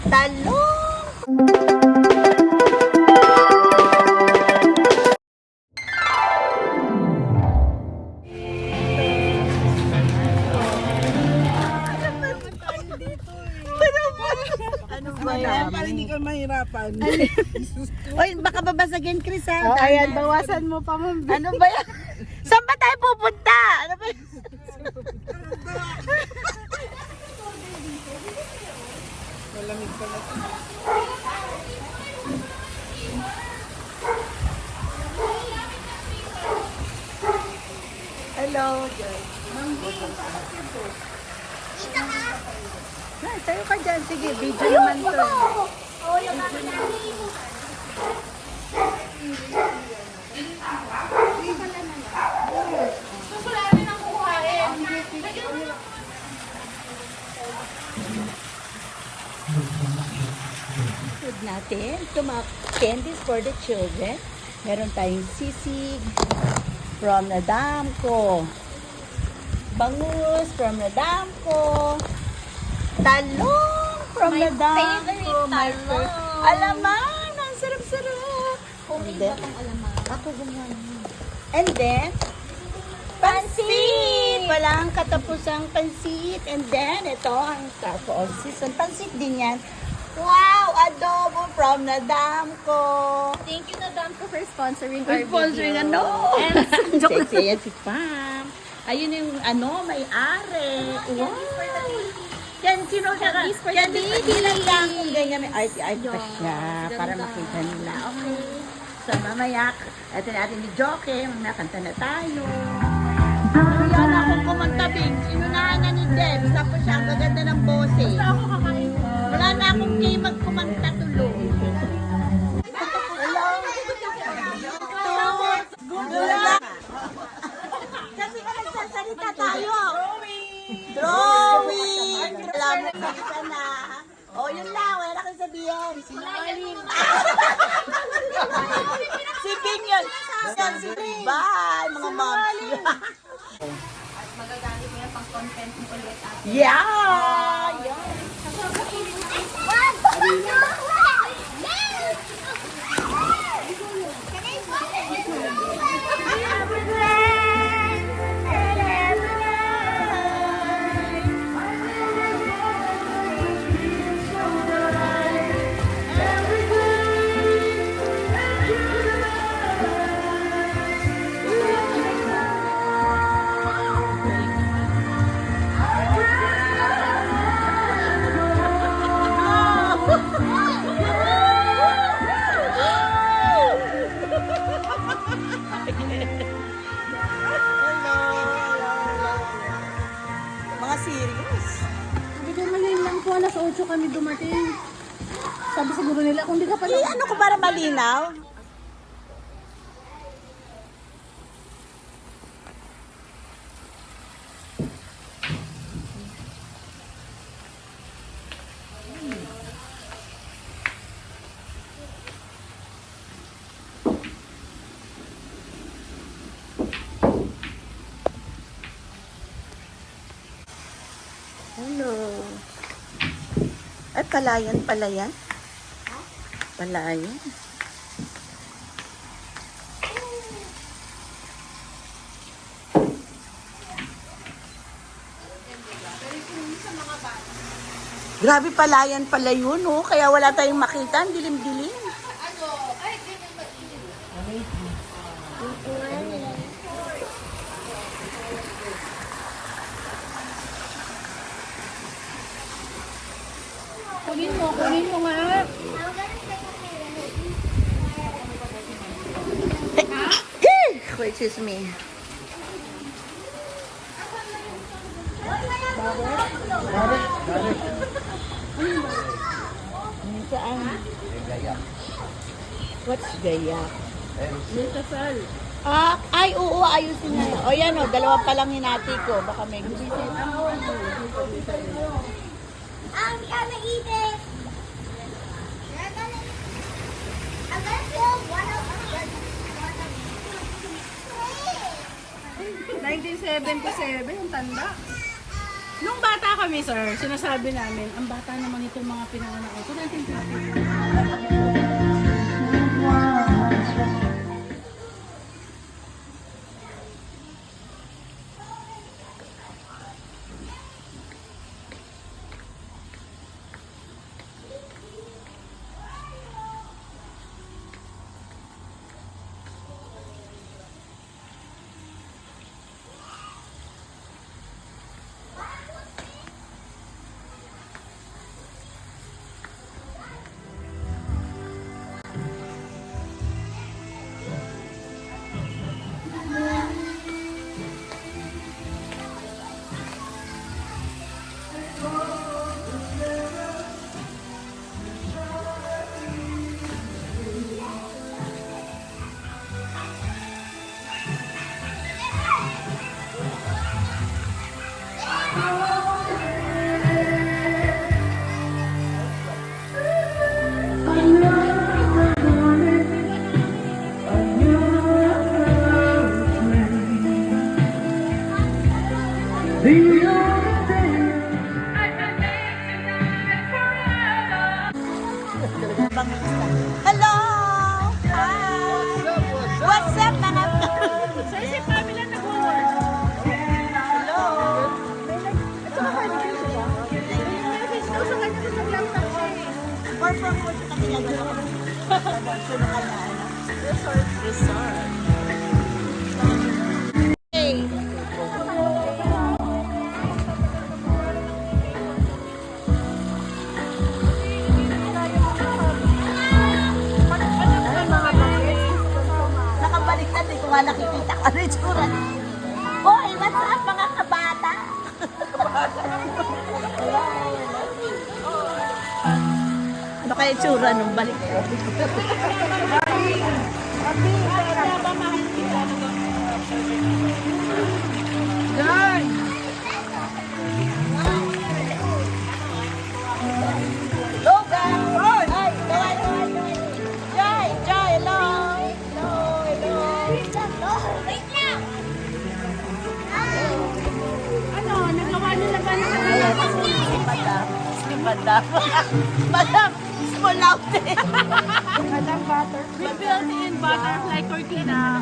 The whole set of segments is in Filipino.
Talong! Ano ba yan? Para hindi ka mahirapan. Oy, baka babasagin, Chris, ha? Oh, ayan, bawasan mo pa, ma'am. Ano ba yan? Saan ba tayo pupunta? Ano ba yan? Malamig pa na. Hello, Joy. Ay, tayo ka dyan. Sige, video naman to. Food natin. Ito mga candies for the children. Meron tayong sisig from Nadamco. Bangus from Nadamco. Talong from My Nadamco. favorite talong. Alamang! Ang sarap-sarap! Kung And ba then, itong alaman? ako gumawa. And then, pansit! Walang katapusang pansit. And then, ito ang taco of season. Pansit din yan. Wow! Adobo from Nadamco. Thank you, Nadamco, for sponsoring For our sponsoring video. ano? And Sexy yan si Pam. Ayun yung ano, may-ari. Wow! Yan, sino siya ka? Candies for Yan, the baby. bilang lang kung ganyan may art-art pa Yes, siya para ganda. makita nila. Okay. So, mamaya, ito natin ni Joke, nakanta na tayo. Wala na akong kumanta, Bing. Inunahan na ni Deb. Tapos siya, ang gaganda ng boses. ako kakain. Wala na akong kay magkumanta tuloy. Hello? Good luck! Kasi ka nagsasalita tayo. Drawing! Alam mo, salita na. O, yun lang. Wala kang sabihin. Sinungaling. Si Bing yun. Si Bye, mga moms. Magagamit mo yan pang content mo ulit. Yeah! Yeah! Mga serious. Hindi ko ngayon lang po, alas 8 kami dumating. Sabi siguro nila, kung di ka pa Ano ko para malinaw? Hello. Ay, palayan pala yan. Palayan. Grabe palayan pala yun, oh. Kaya wala tayong makita. Ang dilim-dilim. kunin mo nga. Wait, excuse me. Saan? What's gayak? May kasal. Ay, oo, ayusin na yan. O yan, o, dalawa pa lang hinati ko. Baka may gusto. I'm gonna eat it. I'm gonna feel one of 1977, ang tanda. Nung bata kami, sir, sinasabi namin, ang bata naman itong mga pinanganak ko. 1950. Hello! Hi! What's up, mga Sir, si Pamela nag-work. Hello! Ito ka pwede kayo siya. May daw sa kanya sa laptop siya eh. Or from po sa kanila doon. Sino ka na, ano? Resort. Hey! Nakabalik na, hindi ko nga nakikita ka rin tsura. Hoy, what's up mga kabata? Ano kaya tsura nung balik ko? Guys! Hello, guys! Hi! Joy! Joy! Hello! Hello! Hello! Wait lang! Ano, nagawa nila ba ng Si Madam. Si Madam. Madam! Small out eh. We built in butterfly cortina.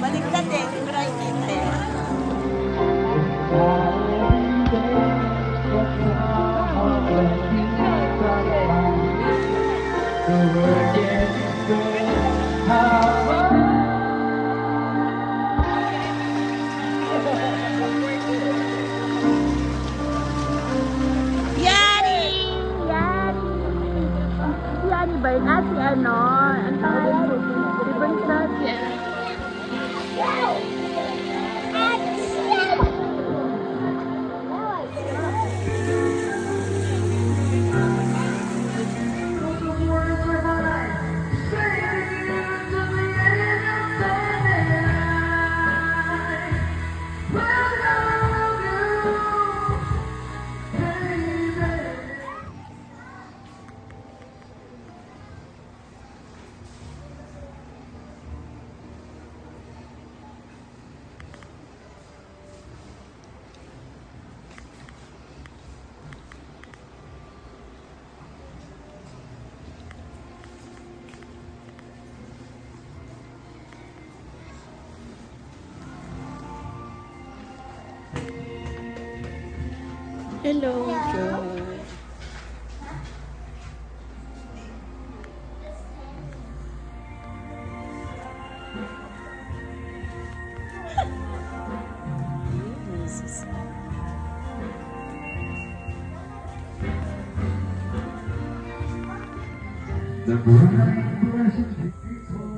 Baliktad eh. Right eh. Yari! Yari! Yari ba yun? Ah, si ano? Ang tawag ko. Si Bernard. Hello, Joy. The bright blessed victory.